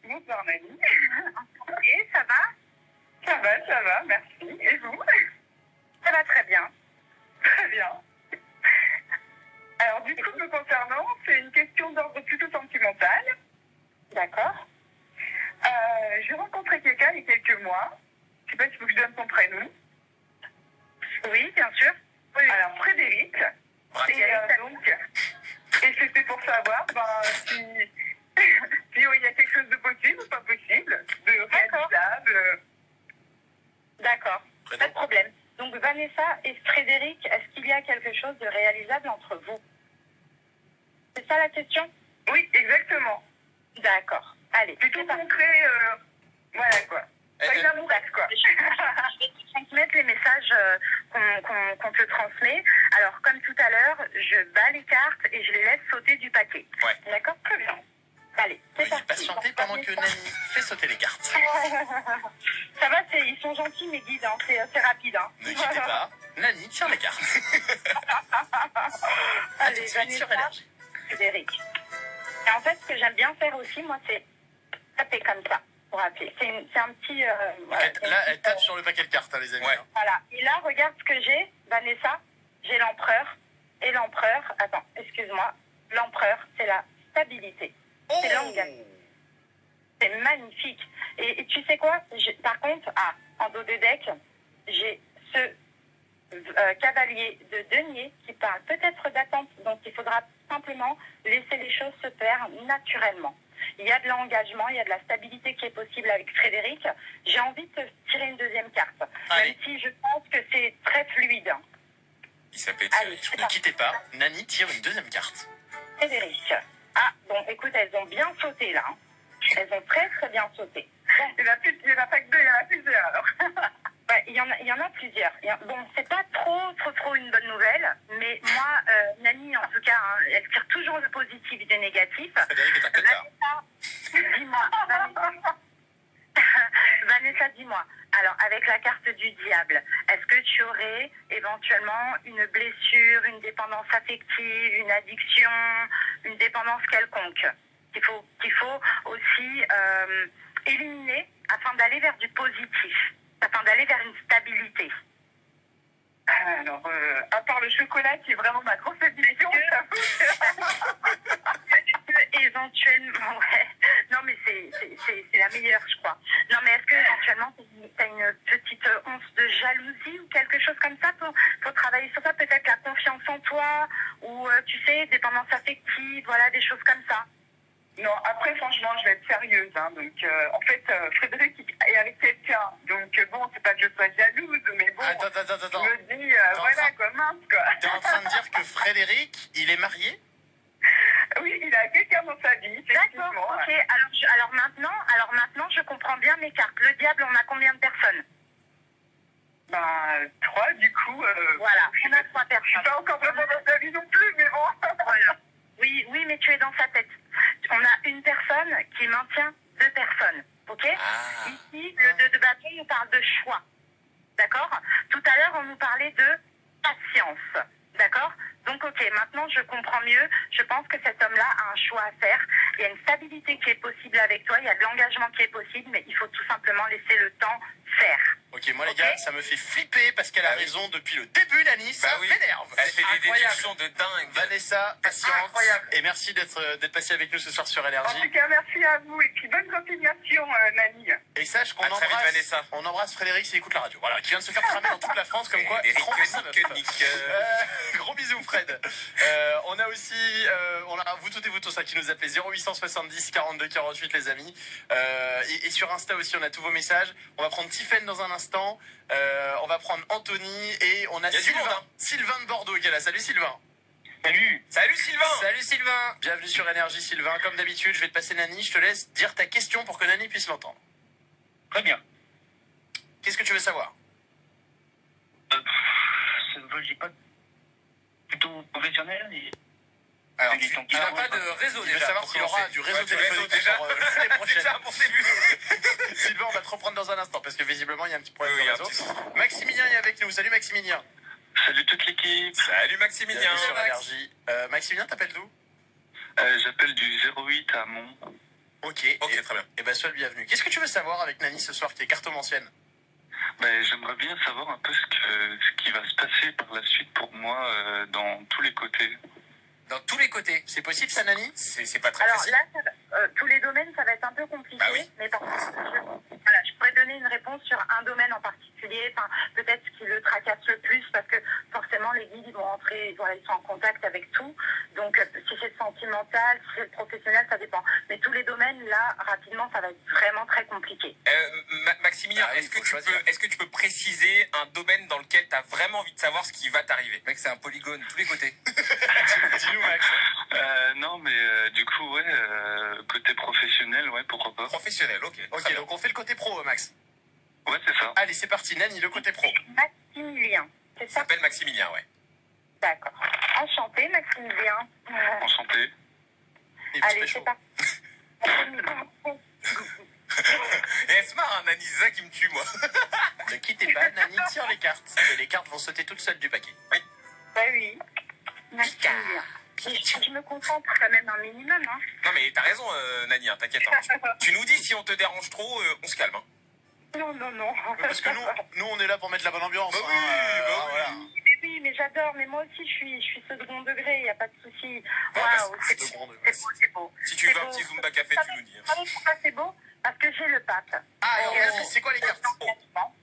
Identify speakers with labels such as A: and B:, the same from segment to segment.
A: Bonsoir Nani.
B: Et ça va?
A: Ça va, merci. Et vous?
B: Ça va très bien.
A: Très bien. Alors du coup, me concernant, c'est une question d'ordre plutôt sentimental.
B: D'accord.
A: J'ai rencontré quelqu'un il y a quelques mois. Je sais pas si vous donne son prénom.
B: Oui, bien sûr.
A: Oui. Alors Frédéric. Et c'était pour savoir si il y a quelque chose de possible ou pas possible, de réalisable.
B: D'accord, pas de problème. Donc Vanessa et Frédéric, est-ce qu'il y a quelque chose de réalisable entre vous? C'est ça la question?
A: Oui, exactement.
B: D'accord. Allez.
A: Plutôt concret, voilà quoi. Pas une amoureuse quoi.
B: Je vais te transmettre les messages qu'on te transmet. Alors, comme tout à l'heure, je bats les cartes et je les laisse sauter du paquet.
C: Ouais.
B: D'accord? Très bien. Allez, c'est parti.
C: Patientez pendant que Nani fait sauter les cartes.
B: Ça va, ils sont gentils mes guides, hein. C'est rapide. Hein.
C: Ne quittez pas, Nani tire les cartes.
B: Allez,
C: tout de suite sur
B: Vanessa,
C: Énergie.
B: Frédéric. Et en fait, ce que j'aime bien faire aussi, moi, c'est taper comme ça, pour appeler. C'est un petit...
C: voilà, là, elle tape sur le paquet de cartes, hein, les amis. Ouais.
B: Voilà. Et là, regarde ce que j'ai, Vanessa. J'ai l'empereur. Et l'empereur... Attends, excuse-moi. L'empereur, c'est la stabilité. C'est l'engagement. C'est magnifique. Et tu sais quoi? Par contre, en dos de deck, j'ai ce cavalier de denier qui parle peut-être d'attente. Donc, il faudra simplement laisser les choses se faire naturellement. Il y a de l'engagement, il y a de la stabilité qui est possible avec Frédéric. J'ai envie de te tirer une deuxième carte.
C: Allez.
B: Même si je pense que c'est très fluide.
C: Il s'appelle Thierry. Ne quittez pas, Nani tire une deuxième carte.
B: Frédéric. Ah, bon, écoute, elles ont bien sauté là. Elles ont très très bien sauté. Bon.
A: Il n'y en a pas que deux, il y en a plusieurs alors.
B: Ouais, il y en a plusieurs. Bon, c'est pas trop une bonne nouvelle, mais moi, Nani, en tout cas, hein, elle tire toujours le positif du négatif.
C: Frédéric est un cotard.
B: Vanessa, dis-moi. Vanessa, dis-moi. Alors, avec la carte du diable, est-ce que tu aurais éventuellement une blessure, une dépendance affective, une addiction, une dépendance quelconque qu'il faut aussi éliminer afin d'aller vers du positif, afin d'aller vers une stabilité?
A: Alors, à part le chocolat qui est vraiment ma grosse addiction,
B: éventuellement, ouais. Non, mais c'est la meilleure, je crois. Non, mais est-ce que éventuellement tu as une petite once de jalousie ou quelque chose comme ça pour travailler sur ça? Peut-être la confiance en toi ou, tu sais, dépendance affective, voilà, des choses comme ça.
A: Non, après, franchement, je vais être sérieuse. Hein, donc, en fait, Frédéric est avec quelqu'un. Donc, bon, c'est pas que je sois jalouse, mais bon.
C: Attends.
A: Je me dis, voilà, quoi, mince, quoi.
C: T'es en train de dire que Frédéric, il est marié?
A: Oui, il a quelqu'un dans sa vie, effectivement.
B: D'accord, ok. Alors maintenant, je comprends bien mes cartes. Le diable, on a combien de personnes?
A: 3, du coup.
B: Voilà, on a 3 personnes.
A: Je suis pas encore vraiment dans sa vie non plus, mais bon.
B: Voilà. Oui, mais tu es dans sa tête. On a une personne qui maintient 2 personnes, ok? Ici, le 2 de bâton nous parle de choix, d'accord? Tout à l'heure, on nous parlait de patience, d'accord? Donc, ok, maintenant, je comprends mieux. Je pense que cet homme-là a un choix à faire. Il y a une stabilité qui est possible avec toi, il y a de l'engagement qui est possible, mais il faut tout simplement laisser le temps faire.
C: Ok, moi les gars, ça me fait flipper parce qu'elle a raison depuis le début, Nani, ça m'énerve.
D: Elle fait des déductions de dingue.
C: Vanessa, patience.
A: Incroyable.
C: Et merci d'être passé avec nous ce soir sur
A: En
C: Énergie.
A: tout cas, merci à vous et puis bonne continuation, Nani.
C: Et sache qu'on
D: À très vite,
C: embrasse,
D: Vanessa.
C: on embrasse Frédéric s'il écoute la radio. Voilà, qui vient de se faire cramer dans toute la France comme quoi.
D: Eric
C: trompe sa meuf.
D: Nick.
C: Gros bisous Fred. On a aussi, vous toutes et vous tous qui nous appelez 0870 42 48 les amis. Et sur Insta aussi on a tous vos messages. On va prendre Tiffen dans un instant. On va prendre Anthony et on a
D: Y a du
C: Sylvain.
D: monde, hein.
C: Sylvain de Bordeaux qui est là. Salut Sylvain.
D: Salut Sylvain.
C: Salut Sylvain. Bienvenue sur Énergie Sylvain. Comme d'habitude, je vais te passer Nani. Je te laisse dire ta question pour que Nani puisse l'entendre.
E: Très bien.
C: Qu'est-ce que tu veux savoir?
E: Ça ne veut pas plutôt professionnel et...
C: Alors,
D: Il n'a pas de réseau
C: il veut
D: déjà.
C: savoir
D: pour
C: s'il aura
D: commencer.
C: du réseau
D: Du réseau
C: téléphonique
D: déjà.
C: pour l'année prochaine.
D: Déjà un bon début.
C: Sylvain, on va te reprendre dans un instant parce que visiblement il y a un petit problème
D: Oui,
C: de
D: un
C: réseau.
D: petit
C: Maximilien est avec nous. Salut Maximilien.
E: Salut toute l'équipe.
D: Salut Maximilien.
C: Bienvenue sur Énergie. Maximilien, t'appelles d'où?
E: J'appelle du 08 à Mont.
C: Ok,
D: Ok, très bien.
C: Et ben sois le bienvenu. Qu'est-ce que tu veux savoir avec Nani ce soir qui est cartomancienne?
E: Ben, j'aimerais bien savoir un peu ce qui va se passer par la suite pour moi dans tous les côtés.
D: Dans tous les côtés.
C: C'est possible ça, Nani?
D: C'est pas très
B: Alors
D: précis.
B: là, tous les domaines, ça va être un peu compliqué.
D: Bah oui.
B: Mais par contre, je pourrais donner une réponse sur un domaine en particulier. Enfin, peut-être ce qui le tracasse le plus, parce que forcément, les guides, ils vont entrer, ils sont en contact avec tout. Donc, si c'est sentimental, si c'est professionnel, ça dépend. Mais tous les domaines, là, rapidement, ça va être vraiment très compliqué.
D: Maximilien,
C: Ah oui,
D: est-ce
C: faut choisir.
D: que tu peux préciser un domaine dans lequel tu as vraiment envie de savoir ce qui va t'arriver? Mec, c'est un polygone, tous les côtés.
C: Dis-nous, Max.
E: Non, mais du coup, ouais, côté professionnel, ouais, pourquoi pas.
D: Professionnel, ok.
C: Ok,
D: Très bien.
C: donc on fait le côté pro, Max.
E: Ouais, c'est ça.
C: Allez, c'est parti. Nani, le côté pro.
B: Maximilien, c'est
D: Il
B: ça?
D: s'appelle Maximilien, ouais.
B: D'accord. Enchanté, Maximilien.
E: Enchanté.
C: Il est
B: Allez,
C: très chaud.
B: c'est parti.
D: Et elle se marre, hein, Nani, c'est ça qui me tue, moi.
C: Ne quittez pas, Nani tire les cartes. Et les cartes vont sauter toutes seules du paquet.
B: Bah oui. Maximilien. Je me concentre quand même un minimum, hein.
D: Non, mais t'as raison, Nani, hein, t'inquiète. Hein. Tu nous dis si on te dérange trop, on se calme. Hein.
B: Non, non, non.
C: Parce que nous, on est là pour mettre la bonne ambiance.
D: Bah oui,
C: hein,
D: bah oui.
C: voilà.
B: Oui, mais j'adore. Mais moi aussi, je suis second degré. Il n'y a pas de souci.
D: bah,
B: Waouh,
D: c'est
B: c'est
C: bon,
B: beau, c'est beau, c'est beau.
D: Si tu
B: C'est
D: veux un
B: beau.
D: petit Zumba Café, tu nous dis.
B: Vous savez pourquoi c'est beau? Parce que j'ai le pape.
C: Ah, alors,
B: Et,
C: vas-y, c'est quoi les cartes?
B: d'engagement.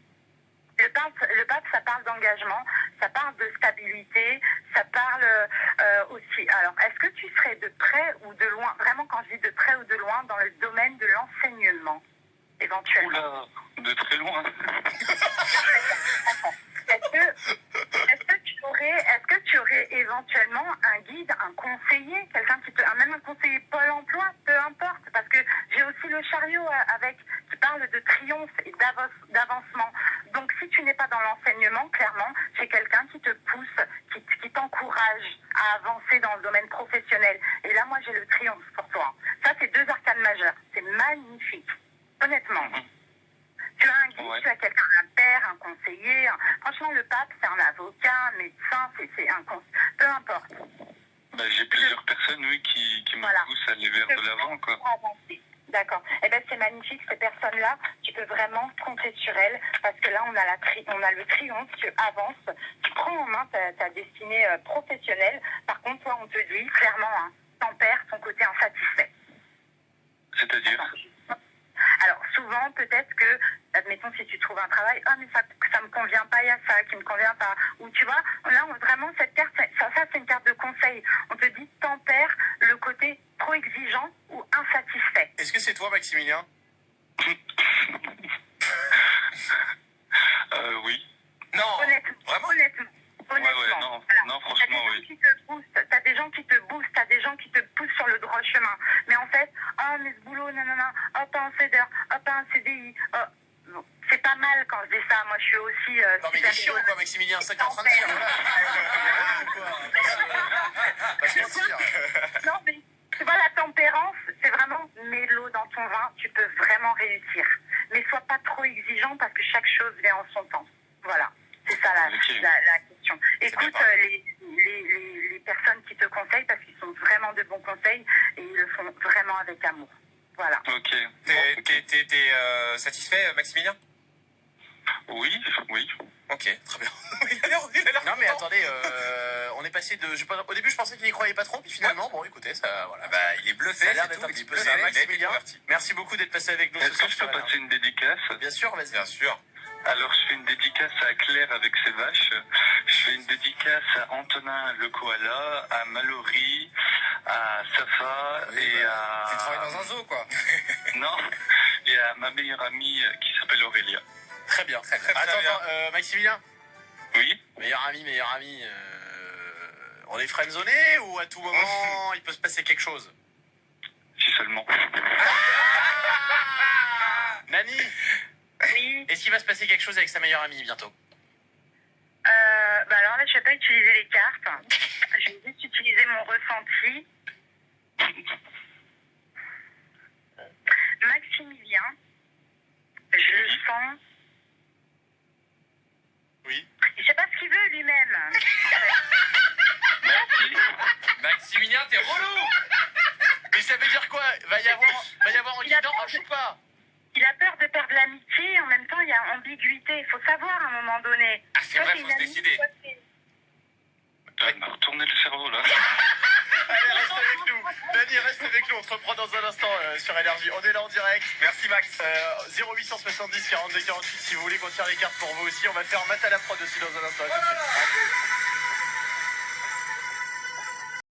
B: Le pape, ça parle d'engagement, ça parle de stabilité, ça parle aussi. Alors, est-ce que tu serais de près ou de loin, vraiment quand je dis de près ou de loin, dans le domaine de l'enseignement, éventuellement?
E: Oula, de très loin.
B: Est-ce que tu aurais éventuellement un guide, un conseiller, quelqu'un même un conseiller Pôle emploi, peu importe, parce que j'ai aussi le chariot qui parle de triomphe et d'avancement. Donc si tu n'es pas dans l'enseignement, clairement, j'ai quelqu'un qui te pousse, qui t'encourage à avancer dans le domaine professionnel. Et là, moi, j'ai le triomphe pour toi. Ça, c'est 2 arcanes majeures. C'est magnifique. Honnêtement. Tu as un guide,
E: Ouais.
B: tu as quelqu'un, un père, un conseiller. Franchement, le pape, c'est un avocat, un médecin, c'est un conseiller. Peu importe.
E: Bah, j'ai plusieurs personnes, oui, qui me
B: Voilà.
E: poussent à aller vers de l'avant, quoi.
B: Pour avancer. D'accord. Eh bien, c'est magnifique. Ces personnes-là, tu peux vraiment compter sur elles parce que là, on a le triomphe. Tu avances, tu prends en main ta destinée professionnelle. Par contre, toi, on te dit clairement, hein, tempère ton côté insatisfait.
E: C'est-à-dire
B: Alors, souvent, peut-être que, admettons, si tu trouves un travail, ah, mais ça me convient pas, il y a ça qui me convient pas. Ou tu vois, là, vraiment, cette carte, ça c'est une carte de conseil. On te dit, tempère le côté trop exigeant ou insatisfait.
C: Est-ce que c'est toi, Maximilien?
E: Oui.
D: Non,
B: Honnêtement.
D: vraiment
E: Ouais, non, non, franchement, oui.
B: T'as des gens qui te boostent, t'as des gens qui te poussent sur le droit chemin. Mais en fait, oh, mais ce boulot, nanana, oh, pas un CDR, oh, pas un CDI, oh. Bon, c'est pas mal quand je dis ça. Moi, je suis aussi.
C: Non, mais il est chiant, quoi, Maximilien, c'est ça que t'es en train de dire. Pas se mentir.
B: Non, mais tu vois, la tempérance, c'est vraiment mets l'eau dans ton vin, tu peux vraiment réussir. Mais sois pas trop exigeant parce que chaque chose vient en son temps. Voilà, c'est ça la question. Écoute les personnes qui te conseillent parce qu'ils sont vraiment de bons conseils et ils le font vraiment avec amour. Voilà.
E: Ok.
D: T'es satisfait, Maximilien?
E: Oui.
D: Ok, très bien. il a l'air
C: Non, mais
D: content.
C: attendez, on est passé de. Au début, je pensais qu'il y croyait pas trop, puis finalement, bon, écoutez, ça. Voilà.
D: Ah bah, il est bluffé,
C: Ça a l'air
D: c'est
C: d'être
D: tout,
C: un
D: il est
C: petit peu
D: bluffé,
C: ça.
D: il a été
C: Maximilien,
D: converti.
C: merci beaucoup d'être passé avec nous ce
E: Est-ce que
C: soir.
E: je peux passer une dédicace?
C: Bien sûr, vas-y.
D: Bien sûr.
E: Alors, je fais une dédicace à Claire avec ses vaches. Je fais une dédicace à Antonin le koala, à Mallory, à Safa et à...
D: Tu travailles dans un zoo, quoi.
E: Non, et à ma meilleure amie qui s'appelle Aurélia.
C: Très bien.
D: Très bien.
C: Attends, Maximilien,
E: Oui.
C: meilleur ami, on est friendzoné ou à tout moment il peut se passer quelque chose?
E: Si seulement.
C: Nani,
B: Oui.
C: est-ce qu'il va se passer quelque chose avec sa meilleure amie bientôt?
B: Bah alors là, je vais pas utiliser les cartes. Je vais juste utiliser mon ressenti. Maximilien, je le sens.
C: Oui.
B: Il sait pas ce qu'il veut lui-même.
E: Merci.
D: Maximilien, t'es relou.
C: Mais ça veut dire quoi? Va y avoir
B: il a
C: dérange ou pas?
B: Il a peur de perdre l'amitié, en même temps, il y a ambiguïté. Il faut savoir à un moment donné.
D: Ah, c'est
B: Toi,
D: vrai,
B: t'es
D: faut
B: une
D: se
B: amie,
D: décider.
B: toi, t'es-
E: Elle m'a retourné le cerveau là.
C: Allez, reste avec nous. Dani, reste avec nous. On te reprend dans un instant sur Énergie. On est là en direct.
D: Merci Max.
C: 0870 42 48 si vous voulez qu'on tire les cartes pour vous aussi. On va faire Mat à la prod aussi dans un instant. À tout de suite.